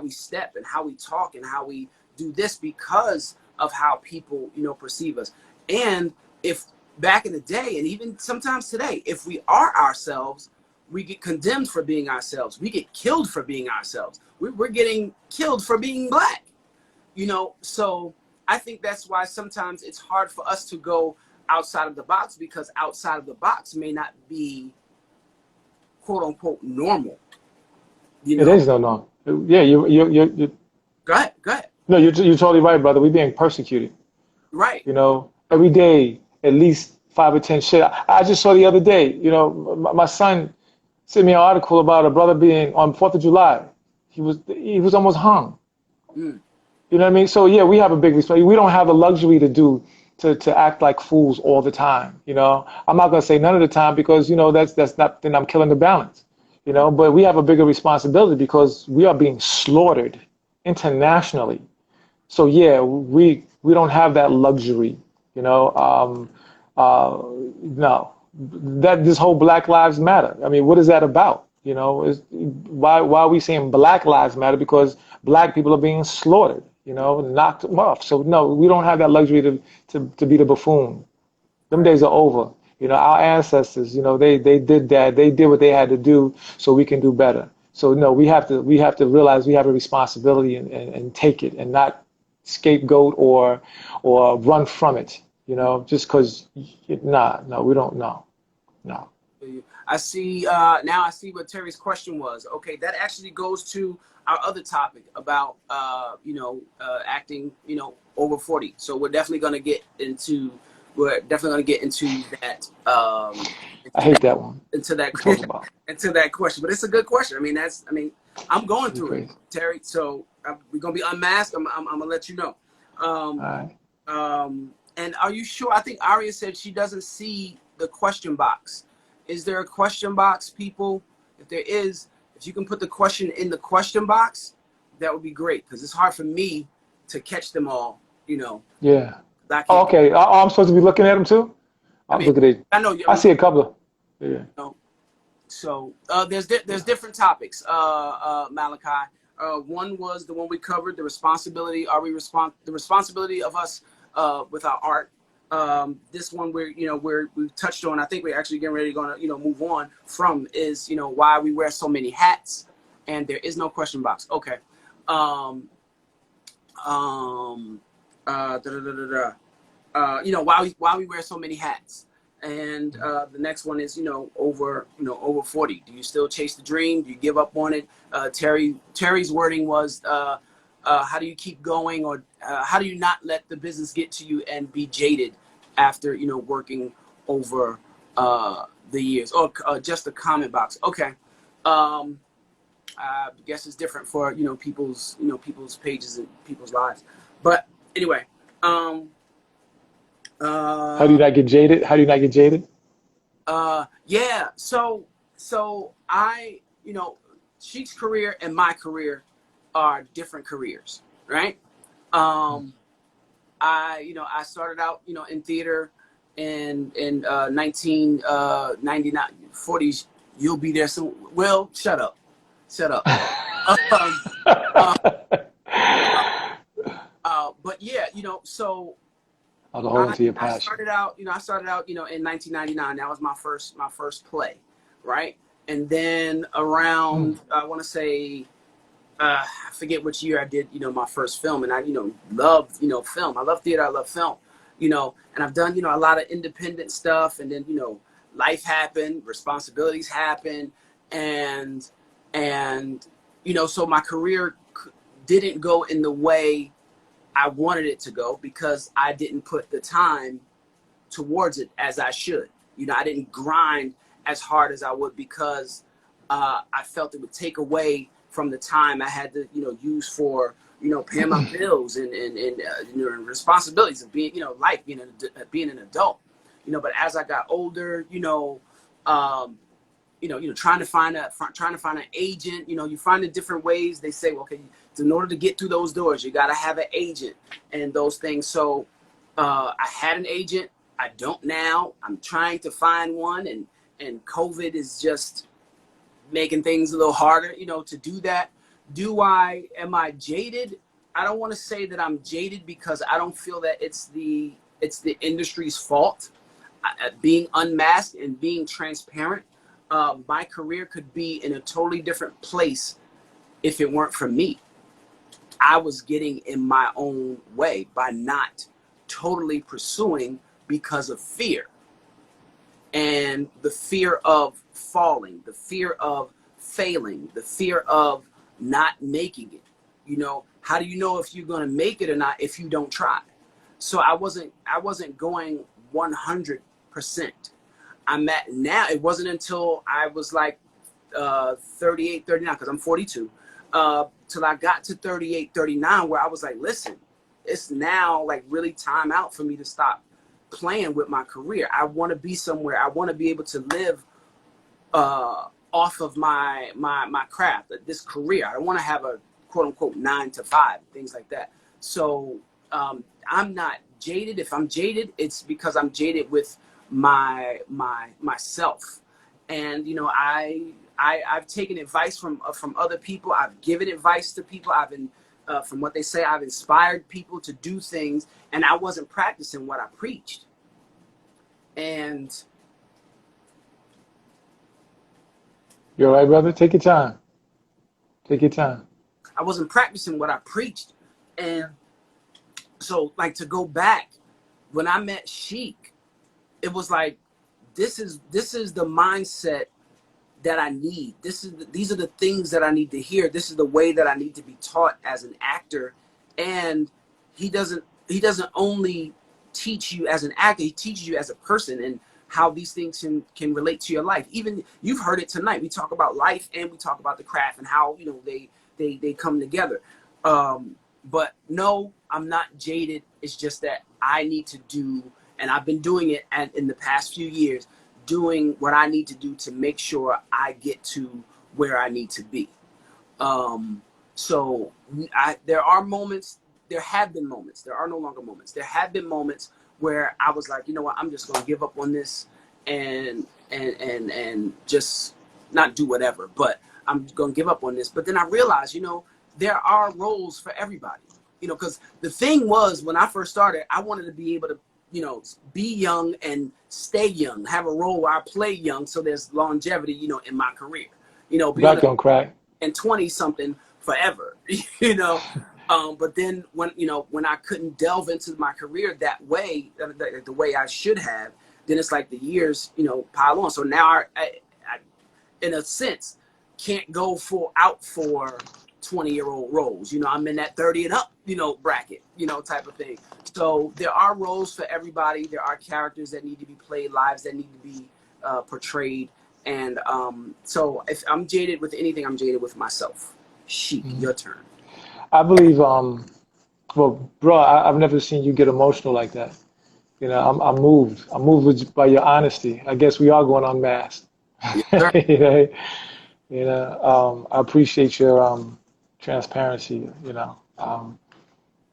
step and how we talk and how we do this, because of how people perceive us. And if back in the day, and even sometimes today, if we are ourselves, we get condemned for being ourselves. We get killed for being ourselves. We're getting killed for being black. So I think that's why sometimes it's hard for us to go outside of the box, because outside of the box may not be quote unquote normal. It is no norm. Yeah, you. Go ahead. No, you're totally right, brother. We're being persecuted. Right. Every day, at least 5 or 10 shit. I just saw the other day, my son sent me an article about a brother being on 4th of July. He was almost hung. You know what I mean? So yeah, we have a big respect. We don't have the luxury to act like fools all the time. I'm not gonna say none of the time, because that's not, then I'm killing the balance. But we have a bigger responsibility because we are being slaughtered internationally. So yeah, we don't have that luxury. No, that this whole Black Lives Matter. I mean, what is that about? Why are we saying Black Lives Matter? Because black people are being slaughtered, knocked off. So no, we don't have that luxury to be the buffoon. Them days are over. Our ancestors, they did that. They did what they had to do so we can do better. So no, we have to realize we have a responsibility and take it, and not scapegoat or run from it. Just because, no, we don't know. No. I see, now I see what Terry's question was. Okay, that actually goes to our other topic about, acting, over 40. So we're definitely going to get into that. I hate that one. Into that question, but it's a good question. I'm going through it, Terry. So we're going to be unmasked. I'm going to let you know. All right. And are you sure? I think Aria said she doesn't see the question box. Is there a question box, people? If there is, if you can put the question in the question box, that would be great, because it's hard for me to catch them all, Yeah. Okay. I'm supposed to be looking at them too? Looking at it. I know. I see a couple. Yeah. So there's different topics, Malachi. One was the one we covered, the responsibility. The responsibility of us with our art. This one we've touched on. I think we're actually getting ready to move on from is why we wear so many hats. and there is no question box. Okay. You know, why we wear so many hats. And the next one is, over 40. Do you still chase the dream? Do you give up on it? Terry's wording was, how do you keep going, or how do you not let the business get to you and be jaded after, working over the years? Or just the comment box. Okay. I guess it's different for, people's pages and people's lives. But anyway, how do you not get jaded? How do you not get jaded? Yeah. So I, Sheik's career and my career are different careers, right? I started out, in theater in 1999, 40s. You'll be there soon. Will, shut up. But yeah, so I'll hold on to your passion. I started out, in 1999. That was my first play, right? And then around, I want to say, I forget which year I did, my first film. And I, loved, film. I love theater. I love film, and I've done, a lot of independent stuff. And then, life happened, responsibilities happened. And so my career didn't go in the way I wanted it to go because I didn't put the time towards it as I should. I didn't grind as hard as I would because I felt it would take away from the time I had to, use for, paying my bills and responsibilities of being, life, being an adult. But as I got older, trying to find an agent, you find the different ways. They say, well, okay, in order to get through those doors, you got to have an agent and those things. So I had an agent. I don't now. I'm trying to find one, and COVID is just making things a little harder, to do that. Am I jaded? I don't want to say that I'm jaded because I don't feel that it's the industry's fault. Being unmasked and being transparent, my career could be in a totally different place if it weren't for me. I was getting in my own way by not totally pursuing because of fear. And the fear of falling, the fear of failing, the fear of not making it. How do you know if you're going to make it or not if you don't try? So I wasn't going 100%. I'm at now. It wasn't until I was like 38, 39, because I'm 42, till I got to 38, 39, where I was like, listen, it's now like really time out for me to stop playing with my career. I want to be somewhere. I want to be able to live off of my craft, this career. I don't want to have a quote unquote 9 to 5, things like that. So I'm not jaded. If I'm jaded, it's because I'm jaded with myself. And I've taken advice from other people. I've given advice to people. I've been from what they say, I've inspired people to do things, and I wasn't practicing what I preached. And you're all right, brother. Take your time. Take your time. I wasn't practicing what I preached. And so, like, to go back, when I met Sheik, it was like, this is the mindset that I need. These are the things that I need to hear. This is the way that I need to be taught as an actor. And he doesn't only teach you as an actor, he teaches you as a person and how these things can relate to your life. Even you've heard it tonight. We talk about life and we talk about the craft and how they come together. But no, I'm not jaded. It's just that I need to do, and I've been doing it in the past few years, doing what I need to do to make sure I get to where I need to be. So there are moments, there have been moments, there are no longer moments. There have been moments where I was like, you know what, I'm just going to give up on this and just not do whatever, but I'm going to give up on this. But then I realized, there are roles for everybody, because the thing was, when I first started, I wanted to be able to, be young and stay young, have a role where I play young. So there's longevity, in my career, Back don't crack. and 20 something forever, you know. But then when I couldn't delve into my career that way, the way I should have, then it's like the years, pile on. So now I in a sense, can't go out for 20-year-old roles. I'm in that 30 and up, bracket, type of thing. So there are roles for everybody. There are characters that need to be played, lives that need to be portrayed. And so if I'm jaded with anything, I'm jaded with myself. Sheik, your turn. I believe, well, bro, I've never seen you get emotional like that. I'm moved. I'm moved by your honesty. I guess we are going unmasked. Yes, I appreciate your transparency.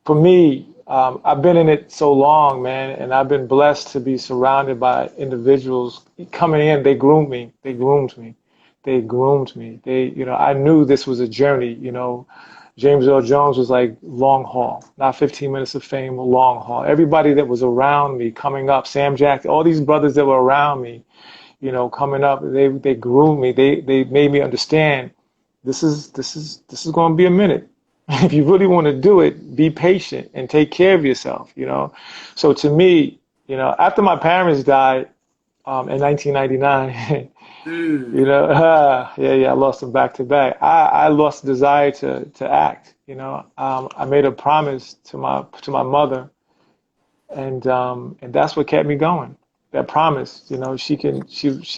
For me, I've been in it so long, man, and I've been blessed to be surrounded by individuals coming in. They groomed me. They groomed me. They groomed me. I knew this was a journey. James Earl Jones was like long haul, not 15 minutes of fame, a long haul. Everybody that was around me coming up, Sam Jackson, all these brothers that were around me, coming up, they groomed me. They made me understand this is going to be a minute. If you really want to do it, be patient and take care of yourself. So to me, after my parents died in 1999. I lost them back to back. I lost the desire to act. I made a promise to my mother, and that's what kept me going. That promise, she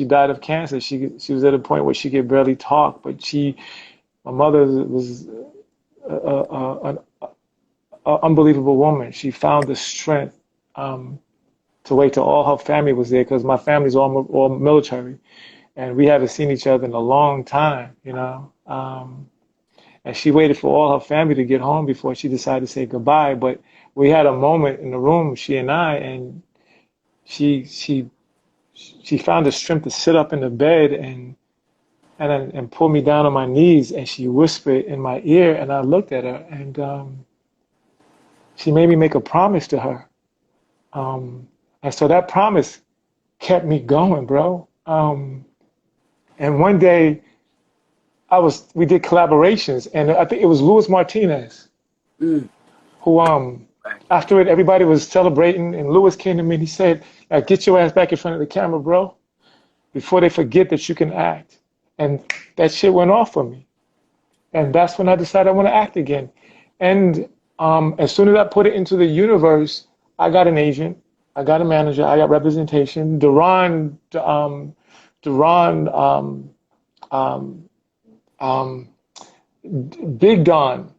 died of cancer. She was at a point where she could barely talk, but my mother was an unbelievable woman. She found the strength to wait till all her family was there, because my family's all military. And we haven't seen each other in a long time, and she waited for all her family to get home before she decided to say goodbye. But we had a moment in the room, she and I, and she found the strength to sit up in the bed and pull me down on my knees, and she whispered in my ear, and I looked at her, and she made me make a promise to her, and so that promise kept me going, bro. And one day, we did collaborations, and I think it was Luis Martinez, who, after it, everybody was celebrating, and Luis came to me and he said, "Get your ass back in front of the camera, bro, before they forget that you can act." And that shit went off for me. And that's when I decided I want to act again. And as soon as I put it into the universe, I got an agent, I got a manager, I got representation. Big Don,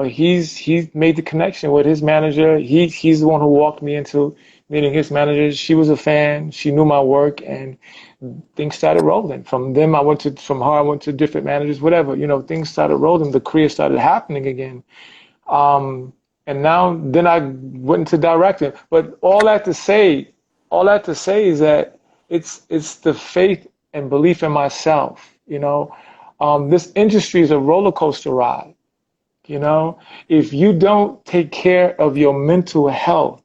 he's made the connection with his manager. He's the one who walked me into meeting his manager. She was a fan. She knew my work, and things started rolling. From her, I went to different managers, whatever. Things started rolling. The career started happening again. And then I went into directing. But all that to say is that it's the faith and belief in myself. This industry is a roller coaster ride. If you don't take care of your mental health,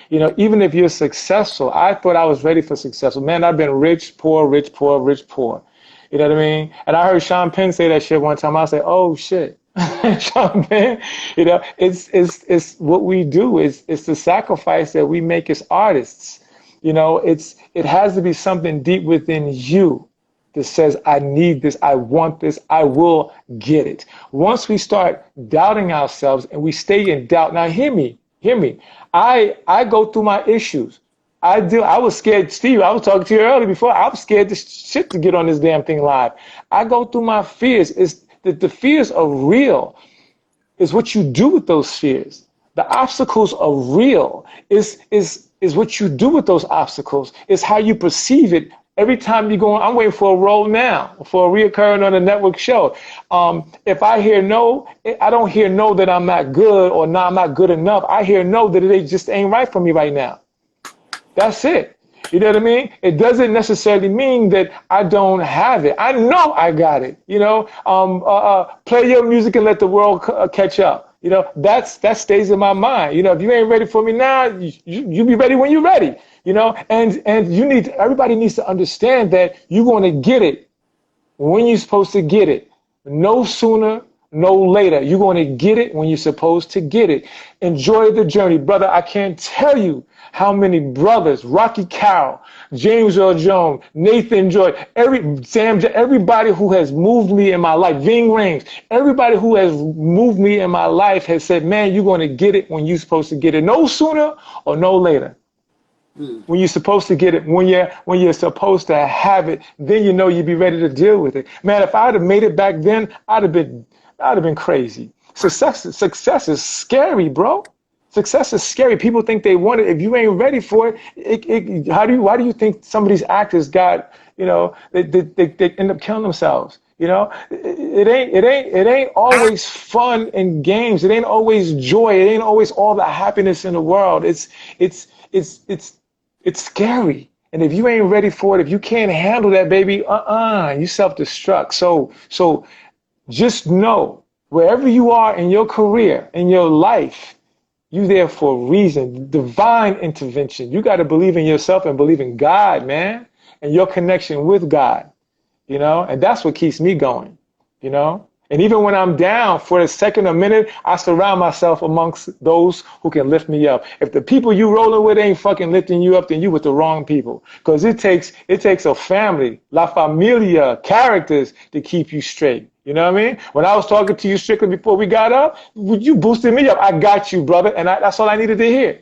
even if you're successful, I thought I was ready for successful. Man, I've been rich, poor, rich, poor, rich, poor. You know what I mean? And I heard Sean Penn say that shit one time. I said, "Oh shit." Sean Penn, it's what we do. It's the sacrifice that we make as artists. It has to be something deep within you that says, "I need this, I want this, I will get it." Once we start doubting ourselves and we stay in doubt, now hear me. I go through my issues. I was scared, Steve, I was talking to you earlier before. I was scared to shit to get on this damn thing live. I go through my fears. The fears are real. It's what you do with those fears. The obstacles are real. Is what you do with those obstacles. It's how you perceive it. Every time you go on, I'm waiting for a role now, for a reoccurring on a network show. If I hear no, I don't hear no that I'm not good or no, I'm not good enough. I hear no that it just ain't right for me right now. That's it. You know what I mean? It doesn't necessarily mean that I don't have it. I know I got it. Play your music and let the world catch up. That stays in my mind. If you ain't ready for me now, you be ready when you're ready. And everybody needs to understand that you're going to get it when you're supposed to get it. No sooner, no later. You're going to get it when you're supposed to get it. Enjoy the journey, brother. I can't tell you how many brothers, Rocky Carroll, James Earl Jones, Nathan Joy, everybody who has moved me in my life, Ving Rhames, everybody who has moved me in my life has said, man, you're going to get it when you're supposed to get it. No sooner or no later. When you're supposed to get it, when you're supposed to have it, then you know you'd be ready to deal with it. Man, if I'd have made it back then, I'd have been crazy. Success is scary, bro. Success is scary. People think they want it. If you ain't ready for it, why do you think some of these actors got, you know, they end up killing themselves? You know, it ain't always fun and games. It ain't always joy. It ain't always all the happiness in the world. It's scary. And if you ain't ready for it, if you can't handle that, baby, you self-destruct. So just know, wherever you are in your career, in your life, you there for a reason, divine intervention. You got to believe in yourself and believe in God, man, and your connection with God, you know, and that's what keeps me going, you know. And even when I'm down for a second, a minute, I surround myself amongst those who can lift me up. If the people you rolling with ain't fucking lifting you up, then you with the wrong people. Because it takes a family, la familia, characters to keep you straight. You know what I mean? When I was talking to you strictly before we got up, you boosted me up. I got you, brother. And that's all I needed to hear.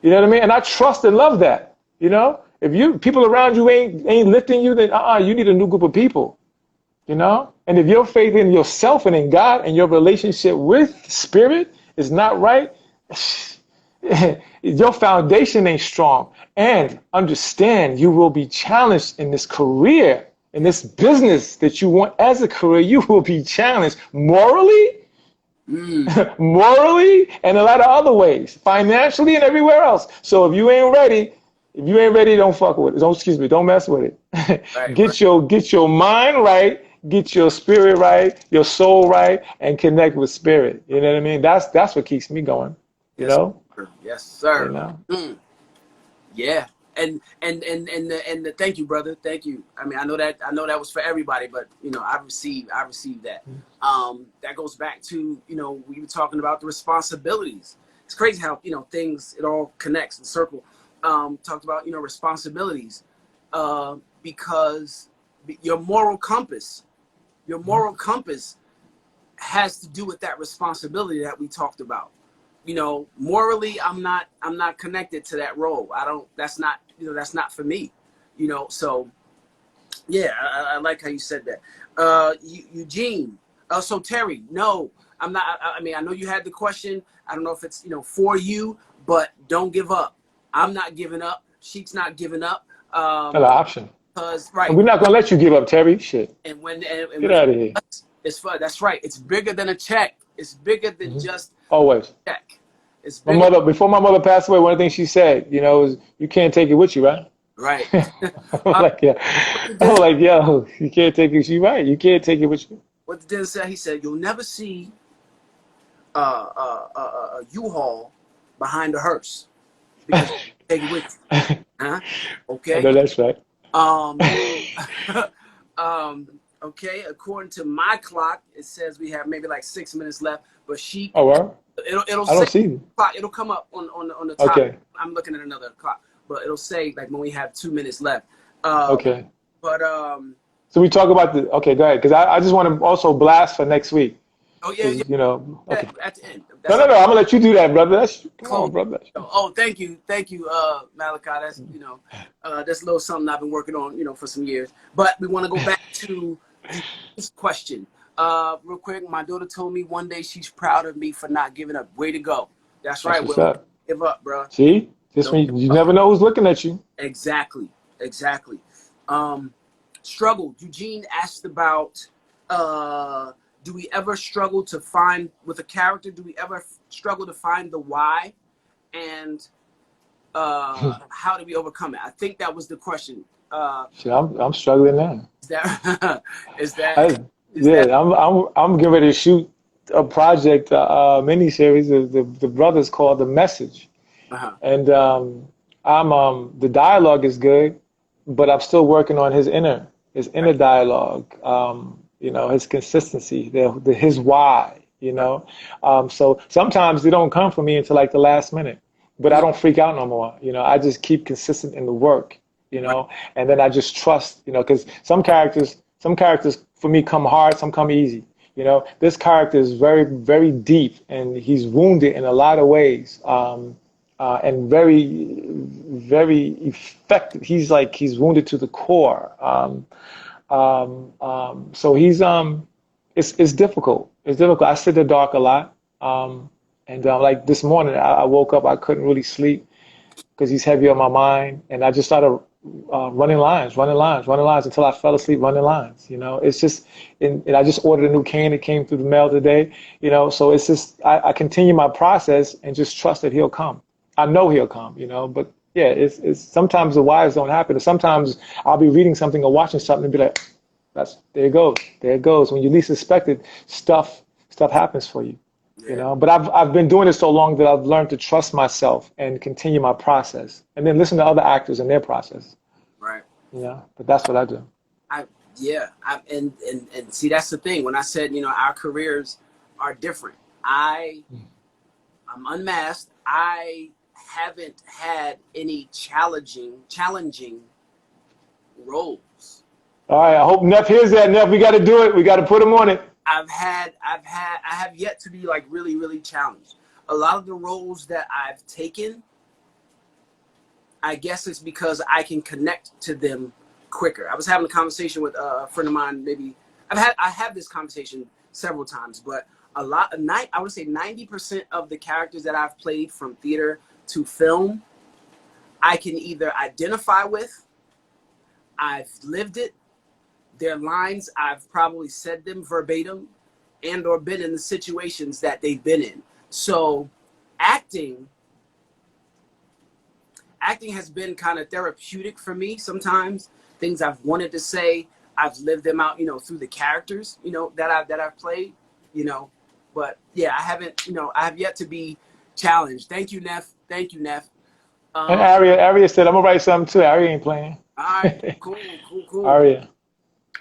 You know what I mean? And I trust and love that. You know? If people around you ain't lifting you, then you need a new group of people. You know? And if your faith in yourself and in God and your relationship with spirit is not right, your foundation ain't strong. And understand, you will be challenged in this career, in this business that you want as a career. You will be challenged morally, morally, and a lot of other ways, financially and everywhere else. So if you ain't ready, don't fuck with it. Don't mess with it. Right, Get your mind right. Get your spirit right, your soul right, and connect with spirit. You know what I mean? That's what keeps me going. You know? Sir. Yes, sir. You know? Yeah. And thank you, brother. Thank you. I mean, I know that was for everybody, but you know, I received that. That goes back to, you know, we were talking about the responsibilities. It's crazy how, you know, it all connects in circle. Talked about, you know, responsibilities, because your moral compass has to do with that responsibility that we talked about. You know, morally, I'm not connected to that role. That's not for me, you know? So yeah, I like how you said that. Eugene, so Terry, no, I'm not. I mean, I know you had the question. I don't know if it's, you know, for you, but don't give up. I'm not giving up. Sheik's not giving up. Another option. Right. We're not gonna let you give up, Terry. Shit. And Get out of here. It's fun. That's right. It's bigger than a check. It's bigger than just always a check. It's bigger. Before my mother passed away, one of the things she said, you know, is you can't take it with you, right? Right. I'm like, yo, you can't take it. She's right. You can't take it with you. What did Dennis say? He said, you'll never see a U-Haul behind a hearse because you take it with you. Huh? Okay. I know that's right. Okay, according to my clock, it says we have maybe like 6 minutes left, but Oh, well? it'll I don't say see clock. It'll come up on the top. Okay. I'm looking at another clock, but it'll say like when we have 2 minutes left. Okay. But so we talk about okay, go ahead, because I just want to also blast for next week. Oh yeah, yeah. You know, okay. At the end. No, I'm gonna let you do that, brother. Come on, brother. Oh, thank you, Malachi. That's, you know, that's a little something I've been working on, you know, for some years. But we want to go back to this question, real quick. My daughter told me one day she's proud of me for not giving up. Way to go. That's right. What's up? Give up, bro. See, just when you never know who's looking at you. Exactly. Struggle. Eugene asked about. Do we ever struggle to find, with a character, do we ever struggle to find the why? And how do we overcome it? I think that was the question. Shit, I'm struggling now. I'm getting ready to shoot a project, miniseries. The brothers called The Message. And the dialogue is good, but I'm still working on his inner dialogue. you know, his consistency, his why, you know. So sometimes they don't come for me until like the last minute, but I don't freak out no more. You know, I just keep consistent in the work, you Right. know, and then I just trust, you know, because some characters for me come hard, some come easy. You know, this character is very, very deep, and he's wounded in a lot of ways, and very, very effective. He's wounded to the core. So it's difficult. It's difficult. I sit in the dark a lot. And like this morning, I woke up, I couldn't really sleep because he's heavy on my mind. And I just started running lines until I fell asleep running lines. You know, it's just, and I just ordered a new cane. It came through the mail today, you know, so it's just, I continue my process and just trust that he'll come. I know he'll come, you know, but yeah, it's sometimes the whys don't happen. And sometimes I'll be reading something or watching something and be like, there it goes. There it goes. When you least expect it, stuff happens for you. You Yeah. know, but I've been doing it so long that I've learned to trust myself and continue my process, and then listen to other actors and their process. Right. You know, but that's what I do. I yeah. And see, that's the thing. When I said, our careers are different. I'm unmasked. I haven't had any challenging roles. All right, I hope Neff hears that. Neff, we got to do it. We got to put him on it. I have yet to be like really, really challenged. A lot of the roles that I've taken, I guess it's because I can connect to them quicker. I was having a conversation with a friend of mine. Maybe I have this conversation several times, but I would say 90% of the characters that I've played from theater to film, I can either identify with, I've lived it, their lines, I've probably said them verbatim, and or been in the situations that they've been in. So acting has been kind of therapeutic for me sometimes. Things I've wanted to say, I've lived them out, through the characters, that I've played, But yeah, I have yet to be challenged. Thank you, Neff. Thank you, Neff. And Aria said, I'm gonna write something too. Aria ain't playing. All right, cool. Aria.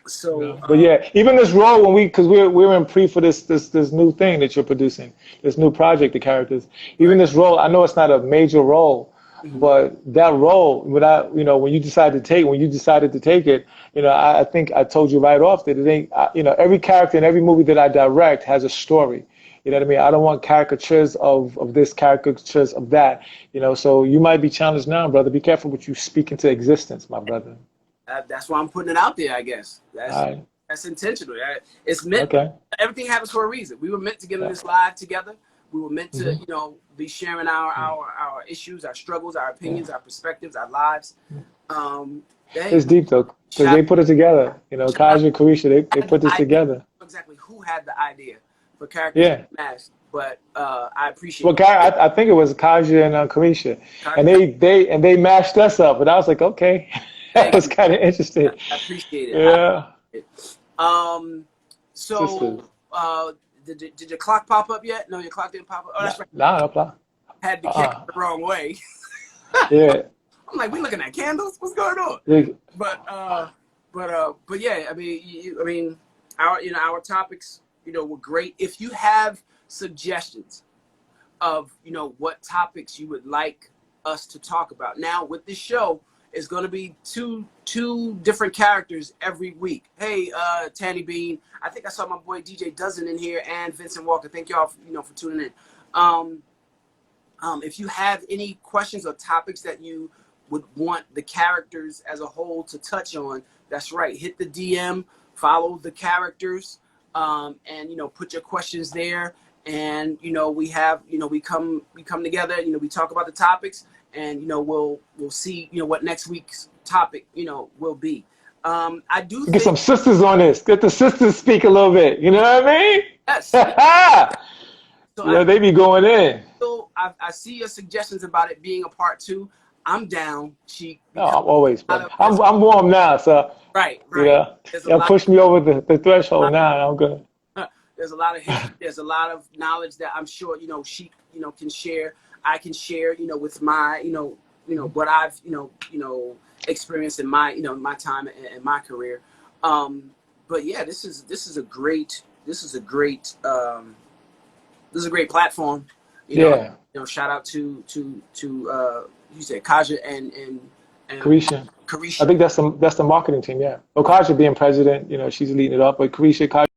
So, No. But yeah, even this role because we're in pre for this new thing that you're producing, this new project, the characters. Even this role, I know it's not a major role, but that role, when you decided to take it, I think I told you right off that it ain't, every character in every movie that I direct has a story. You know what I mean? I don't want caricatures of this, caricatures of that. So you might be challenged now, brother. Be careful what you speak into existence, my brother. That's why I'm putting it out there, I guess. That's intentional. It's meant. Okay. Everything happens for a reason. We were meant to get in this live together. We were meant to, be sharing our issues, our struggles, our opinions, our perspectives, our lives. It's deep though, because they put it together. Kaja and Carisha, they put this together. Exactly who had the idea for characters Unmasked, but I appreciate. Well, I think it was Kaja and Carisha, and they mashed us up, and I was like, okay. That was kind of interesting. I appreciate it. Yeah. So, did your clock pop up yet? No, your clock didn't pop up. Oh, that's right. No clock. Had the camera the wrong way. Yeah. I'm like, we looking at candles? What's going on? Yeah. But yeah, I mean, our topics, were great. If you have suggestions of, what topics you would like us to talk about. Now, with this show, it's going to be two different characters every week. Hey, Tanny Bean. I think I saw my boy DJ Dozen in here and Vincent Walker. Thank y'all, for tuning in. If you have any questions or topics that you would want the characters as a whole to touch on, that's right. Hit the DM, follow the characters, and put your questions there. And we have we come together. We talk about the topics. And we'll see what next week's topic will be. I do get some sisters on this. Get the sisters speak a little bit. You know what I mean? Yes. So they be going in. So I see your suggestions about it being a part 2. I'm down. I'm always. I'm warm now, so right. Push me over the threshold now. I'm good. There's a lot of knowledge that I'm sure she can share. I can share, with my, what I've, experienced in my, my time and my career. but yeah, this is a great platform. Yeah. Shout out to you said Kaja and Carisha. I Carisha. think that's the marketing team, yeah. Well, Kaja being president, she's leading it up, but Carisha,